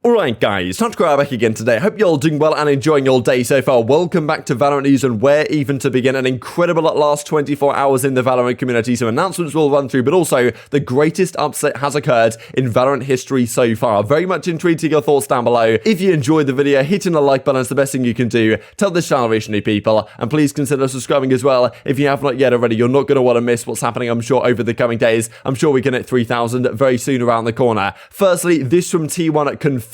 Alright guys, TacticalRab back again today. Hope you're all doing well and enjoying your day so far. Welcome back to Valorant News, and where even to begin. An incredible last 24 hours in the Valorant community. Some announcements we'll run through, but also the greatest upset has occurred in Valorant history so far. Very much intrigued to your thoughts down below. If you enjoyed the video, hitting the like button is the best thing you can do. Tell this channel to reach new people, and please consider subscribing as well. If you have not yet already, you're not going to want to miss what's happening, I'm sure, over the coming days. I'm sure we can hit 3,000 very soon around the corner. Firstly, this from T1 confirmed.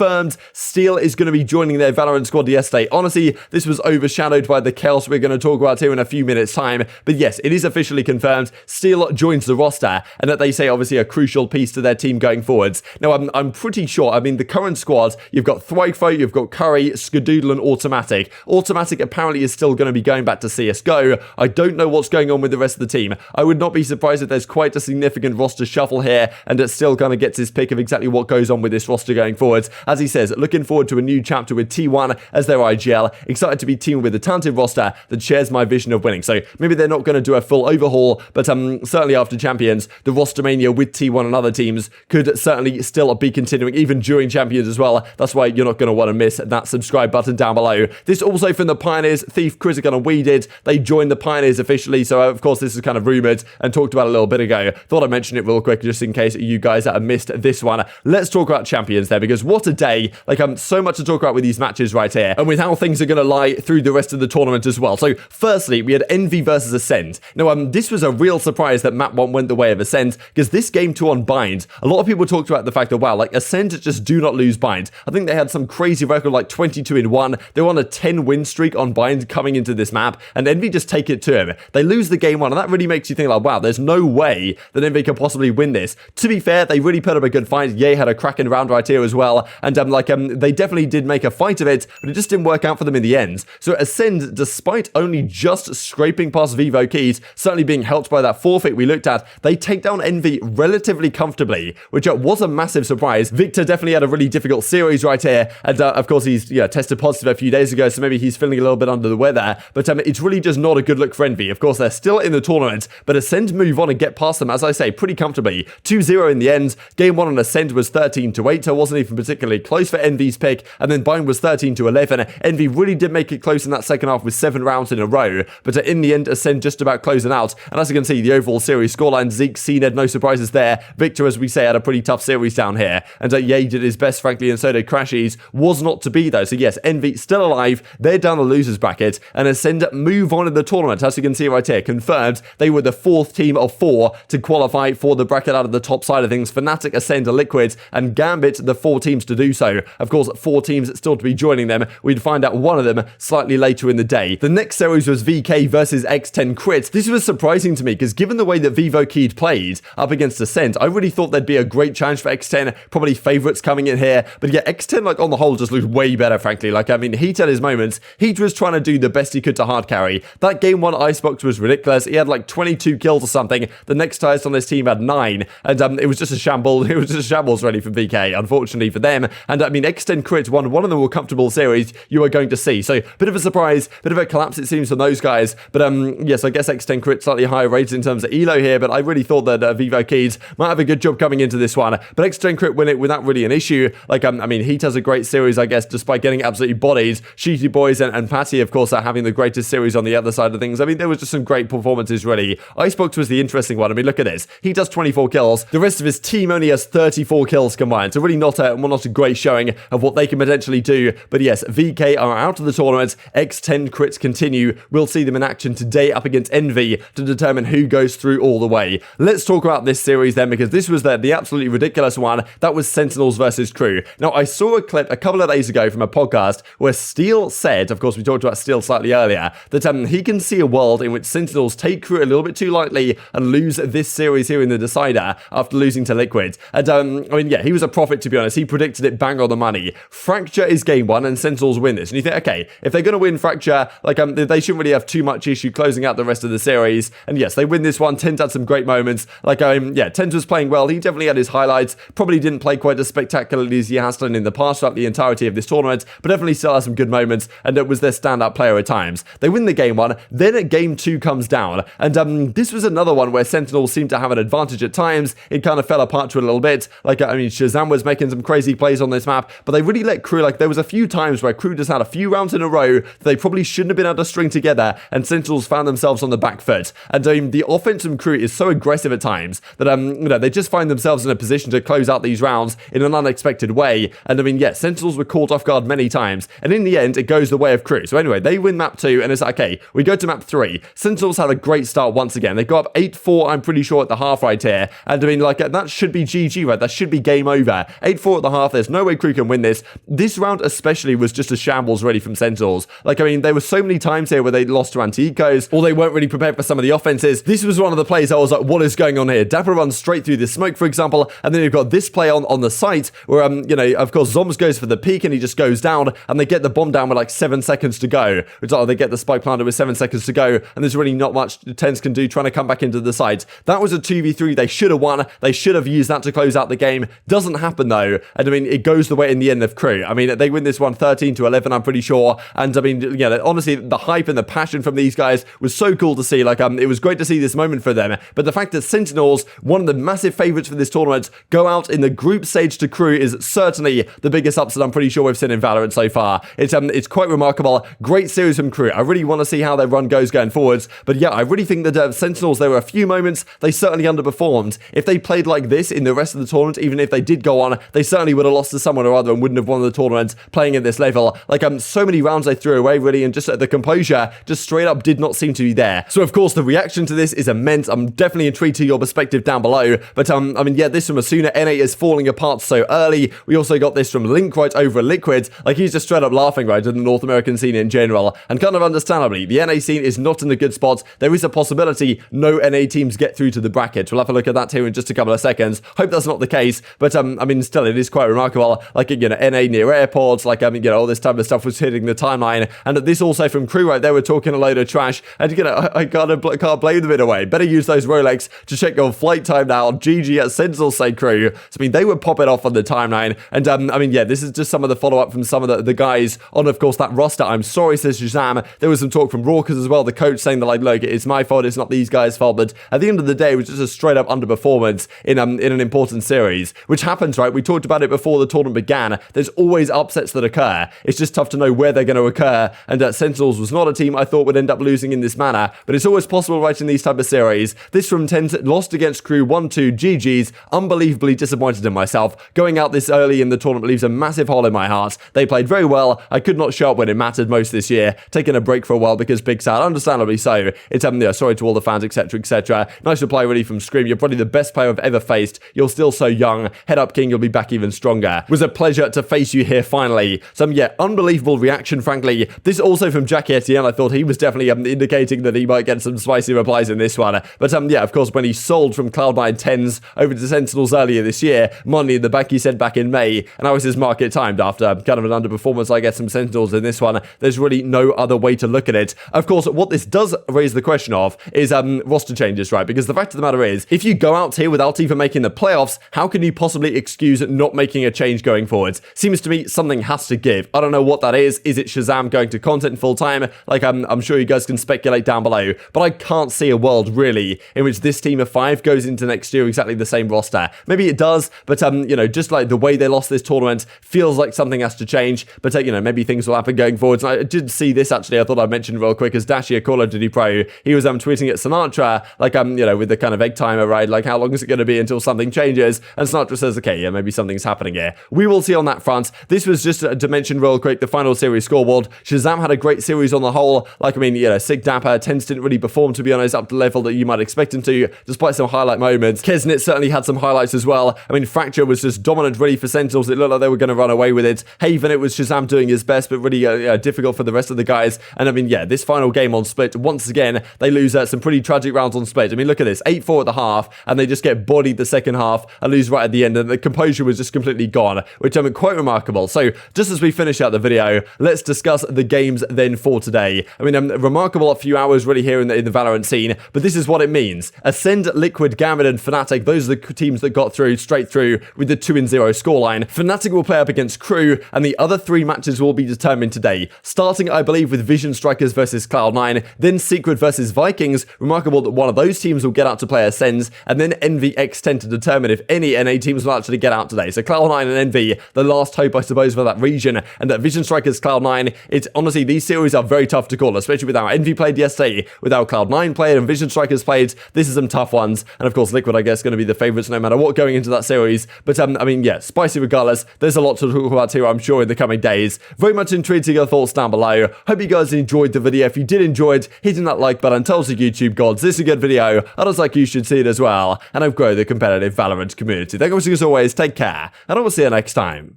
Steel is going to be joining their Valorant squad yesterday. Honestly, this was overshadowed by the chaos we're going to talk about here in a few minutes' time. But yes, it is officially confirmed. Steel joins the roster, and that they say obviously a crucial piece to their team going forwards. Now, I'm pretty sure, I mean, the current squad, you've got Thryfo, you've got Curry, Skadoodle, and Automatic. Automatic apparently is still going to be going back to CSGO. I don't know what's going on with the rest of the team. I would not be surprised if there's quite a significant roster shuffle here, and it still kind of gets his pick of exactly what goes on with this roster going forwards. As he says, looking forward to a new chapter with T1 as their IGL. Excited to be teaming with a talented roster that shares my vision of winning. So maybe they're not going to do a full overhaul, but certainly after Champions, the rostermania with T1 and other teams could certainly still be continuing, even during Champions as well. That's why you're not going to want to miss that subscribe button down below. This also from the Pioneers, Thief, Critical, and Weeded. They joined the Pioneers officially, so of course this is kind of rumoured and talked about a little bit ago. Thought I'd mention it real quick just in case you guys have missed this one. Let's talk about Champions there, because what a day. Like, so much to talk about with these matches right here, and with how things are going to lie through the rest of the tournament as well. So firstly, we had Envy versus Ascend. Now, this was a real surprise that map 1 went the way of Ascend, because this game 2 on Bind, a lot of people talked about the fact that, wow, like, Ascend just do not lose Bind. I think they had some crazy record, like 22-1. They were on a 10 win streak on Bind coming into this map, and Envy just take it to him. They lose the game 1, and that really makes you think, like, wow, there's no way that Envy can possibly win this. To be fair, they really put up a good fight. Ye had a cracking round right here as well, and they definitely did make a fight of it, but it just didn't work out for them in the end. So Ascend, despite only just scraping past Vivo Keys, certainly being helped by that forfeit we looked at, they take down Envy relatively comfortably, which was a massive surprise. Victor definitely had a really difficult series right here, and of course he's tested positive a few days ago, so maybe he's feeling a little bit under the weather, but it's really just not a good look for Envy. Of course, they're still in the tournament, but Ascend move on and get past them, as I say, pretty comfortably. 2-0 in the end. Game 1 on Ascend was 13-8, so it wasn't even particularly close for Envy's pick, and then Bind was 13-11. Envy really did make it close in that second half with 7 rounds in a row, but in the end, Ascend just about closing out. And as you can see, the overall series scoreline, Zeke, cNed, no surprises there. Victor, as we say, had a pretty tough series down here, and Ye did his best, frankly, and so did Crashies. Was not to be, though. So yes, Envy still alive. They're down the losers bracket, and Ascend move on in the tournament. As you can see right here, confirmed they were the 4th team of 4 to qualify for the bracket out of the top side of things. Fnatic, Ascend, Liquid, and Gambit, the 4 teams to do so. Of course, 4 teams still to be joining them. We'd find out one of them slightly later in the day. The next series was VK versus X10 Crit. This was surprising to me, because given the way that Vivo Keyed played up against Ascent, I really thought there'd be a great challenge for X10, probably favourites coming in here. But yeah, X10, like, on the whole, just looked way better, frankly. Like, I mean, Heat had his moments. Heat was trying to do the best he could to hard carry. That game 1 Icebox was ridiculous. He had like 22 kills or something. The next highest on this team had 9, and it was just a shambles. It was just a shambles really from VK, unfortunately for them. And I mean, X10 Crit won one of the more comfortable series you are going to see. So bit of a surprise, bit of a collapse it seems from those guys. But yes, I guess X10 Crit slightly higher rated in terms of elo here, but I really thought that Vivo Keys might have a good job coming into this one. But X10 Crit win it without really an issue. Like, I mean, Heat has a great series, I guess, despite getting absolutely bodied. Sheety Boys and Patty, of course, are having the greatest series on the other side of things. I mean, there was just some great performances, really. Icebox was the interesting one. I mean, look at this. He does 24 kills. The rest of his team only has 34 kills combined. So really not a great showing of what they can potentially do. But yes, VK are out of the tournament. X10 Crits continue. We'll see them in action today up against Envy to determine who goes through all the way. Let's talk about this series then, because this was the absolutely ridiculous one. That was Sentinels versus KRU. Now, I saw a clip a couple of days ago from a podcast where Steel said, of course, we talked about Steel slightly earlier, that he can see a world in which Sentinels take KRU a little bit too lightly and lose this series here in the decider after losing to Liquid. And I mean, yeah, he was a prophet, to be honest. He predicted it bang on the money. Fracture is game 1 and Sentinels win this. And you think, okay, if they're going to win Fracture, like, they shouldn't really have too much issue closing out the rest of the series. And yes, they win this one. TenZ had some great moments. Like, yeah, TenZ was playing well. He definitely had his highlights. Probably didn't play quite as spectacularly as he has done in the past throughout the entirety of this tournament, but definitely still has some good moments, and it was their standout player at times. They win the game 1, then at game 2 comes down, and this was another one where Sentinels seemed to have an advantage at times. It kind of fell apart to a little bit. Like, I mean, ShahZaM was making some crazy plays players on this map, but they really let KRU, like, there was a few times where KRU just had a few rounds in a row that they probably shouldn't have been able to string together, and Sentinels found themselves on the back foot. And the offense from KRU is so aggressive at times that, you know, they just find themselves in a position to close out these rounds in an unexpected way. And I mean, yeah, Sentinels were caught off guard many times, and in the end, it goes the way of KRU. So anyway, they win map 2, and it's like, okay, we go to map 3. Sentinels had a great start once again. They go up 8-4, I'm pretty sure, at the half right here. And I mean, like, that should be GG, right? That should be game over. 8-4 at the half, there's no way KRU can win this. This round especially was just a shambles ready from Sentinels. Like, I mean, there were so many times here where they lost to anti-Hikos, or they weren't really prepared for some of the offenses. This was one of the plays I was like, what is going on here? dapr runs straight through this smoke, for example, and then you've got this play on the site where, you know, of course, Zoms goes for the peak and he just goes down, and they get the bomb down with like 7 seconds to go. Which, they get the spike planted with 7 seconds to go, and there's really not much TenZ can do trying to come back into the site. That was a 2v3 they should have won. They should have used that to close out the game. Doesn't happen though, and I mean, it goes the way in the end of KRU. I mean, they win this one 13-11, I'm pretty sure, and I mean, yeah, honestly, the hype and the passion from these guys was so cool to see. Like, it was great to see this moment for them, but the fact that Sentinels, one of the massive favorites for this tournament, go out in the group stage to KRU is certainly the biggest upset I'm pretty sure we've seen in Valorant so far. It's quite remarkable. Great series from KRU. I really want to see how their run goes going forwards, but yeah, I really think that Sentinels, there were a few moments they certainly underperformed. If they played like this in the rest of the tournament, even if they did go on, they certainly would have lost to someone or other and wouldn't have won the tournament playing at this level. Like, so many rounds they threw away, really, and just the composure just straight up did not seem to be there. So of course the reaction to this is immense. I'm definitely intrigued to your perspective down below, but I mean, yeah, this from Asuna. NA is falling apart so early. We also got this from Link right over Liquid. Like, he's just straight up laughing right at the North American scene in general, and kind of understandably, the NA scene is not in a good spot. There is a possibility no NA teams get through to the bracket. We'll have a look at that here in just a couple of seconds. Hope that's not the case, but I mean, still, it is quite remarkable. Like, you know, NA near airports, like, I mean, you know, all this type of stuff was hitting the timeline, and this also from KRU right there, we're talking a load of trash, and you know, I can't blame them in a way. Better use those Rolex to check your flight time now. GG at Sentinels, say KRU. So I mean, they would pop it off on the timeline, and I mean, yeah, this is just some of the follow-up from some of the guys on, of course, that roster. I'm sorry, says ShahZaM. There was some talk from Rawkers as well, the coach, saying that, like, look, it's my fault, it's not these guys' fault, but at the end of the day, it was just a straight up underperformance in an important series, which happens, right? We talked about it before the tournament began. There's always upsets that occur. It's just tough to know where they're going to occur, and Sentinels was not a team I thought would end up losing in this manner, but it's always possible right in these type of series. This from TenZ, lost against KRU 1-2, GG's, unbelievably disappointed in myself. Going out this early in the tournament leaves a massive hole in my heart. They played very well. I could not show up when it mattered most this year, taking a break for a while because Big Sad, understandably so. It's yeah, sorry to all the fans, etc, etc. Nice reply really from Scream. You're probably the best player I've ever faced. You're still so young. Head up, King, you'll be back even stronger. It was a pleasure to face you here finally. Some, yeah, unbelievable reaction, frankly. This also from Jackie Etienne. I thought he was definitely indicating that he might get some spicy replies in this one. But yeah, of course, when he sold from Cloud9 TenZ over to Sentinels earlier this year, money in the bank, he said back in May, and how is his market timed after kind of an underperformance, I guess, some Sentinels in this one? There's really no other way to look at it. Of course, what this does raise the question of is roster changes, right? Because the fact of the matter is, if you go out here without even making the playoffs, how can you possibly excuse not making a change going forwards? Seems to me something has to give. I don't know what that is. Is it ShahZaM going to content full time? Like, I'm sure you guys can speculate down below, but I can't see a world really in which this team of 5 goes into next year exactly the same roster. Maybe it does, but you know, just like the way they lost this tournament feels like something has to change. But you know, maybe things will happen going forwards. And I did see this actually. I thought I'd mention real quick as Dashia, Call of Duty Pro. He was tweeting at Sinatraa, like you know, with the kind of egg timer, right? Like, how long is it going to be until something changes? And Sinatraa says, okay, yeah, maybe something's happening here. We will see on that front. This was just to mention real quick the final series scoreboard. ShahZaM had a great series on the whole. Like, I mean, you know, Sig dapr, TenZ didn't really perform, to be honest, up to the level that you might expect him to, despite some highlight moments. cNed certainly had some highlights as well. I mean, Fracture was just dominant, really, for Sentinels. It looked like they were going to run away with it. Haven, it was ShahZaM doing his best, but really difficult for the rest of the guys. And I mean, yeah, this final game on Split, once again, they lose some pretty tragic rounds on Split. I mean, look at this, 8-4 at the half, and they just get bodied the second half and lose right at the end, and the composure was just completely gone, which I mean, quite remarkable. So, just as we finish out the video, let's discuss the games then for today. I mean, remarkable a few hours really here in the Valorant scene, but this is what it means. Ascend, Liquid, Gambit, and Fnatic, those are the teams that got through straight through with the 2-0 scoreline. Fnatic will play up against KRU, and the other 3 matches will be determined today. Starting, I believe, with Vision Strikers versus Cloud9, then Secret versus Vikings. Remarkable that one of those teams will get out to play Ascends, and then Envy X10 to determine if any NA teams will actually get out today. So Cloud9 and Envy, the last hope, I suppose, for that region, and that Vision Strikers Cloud9, it's honestly, these series are very tough to call, especially with how Envy played yesterday, with how Cloud9 played and Vision Strikers played. This is some tough ones, and of course, Liquid, I guess, going to be the favourites no matter what going into that series, but I mean, yeah, spicy regardless. There's a lot to talk about here, I'm sure, in the coming days. Very much intrigued to get your thoughts down below. Hope you guys enjoyed the video. If you did enjoy it, hitting that like button tells the YouTube gods this is a good video. Others like you should see it as well, and help grow the competitive Valorant community. Thank you as always, take care, and I will see you next time.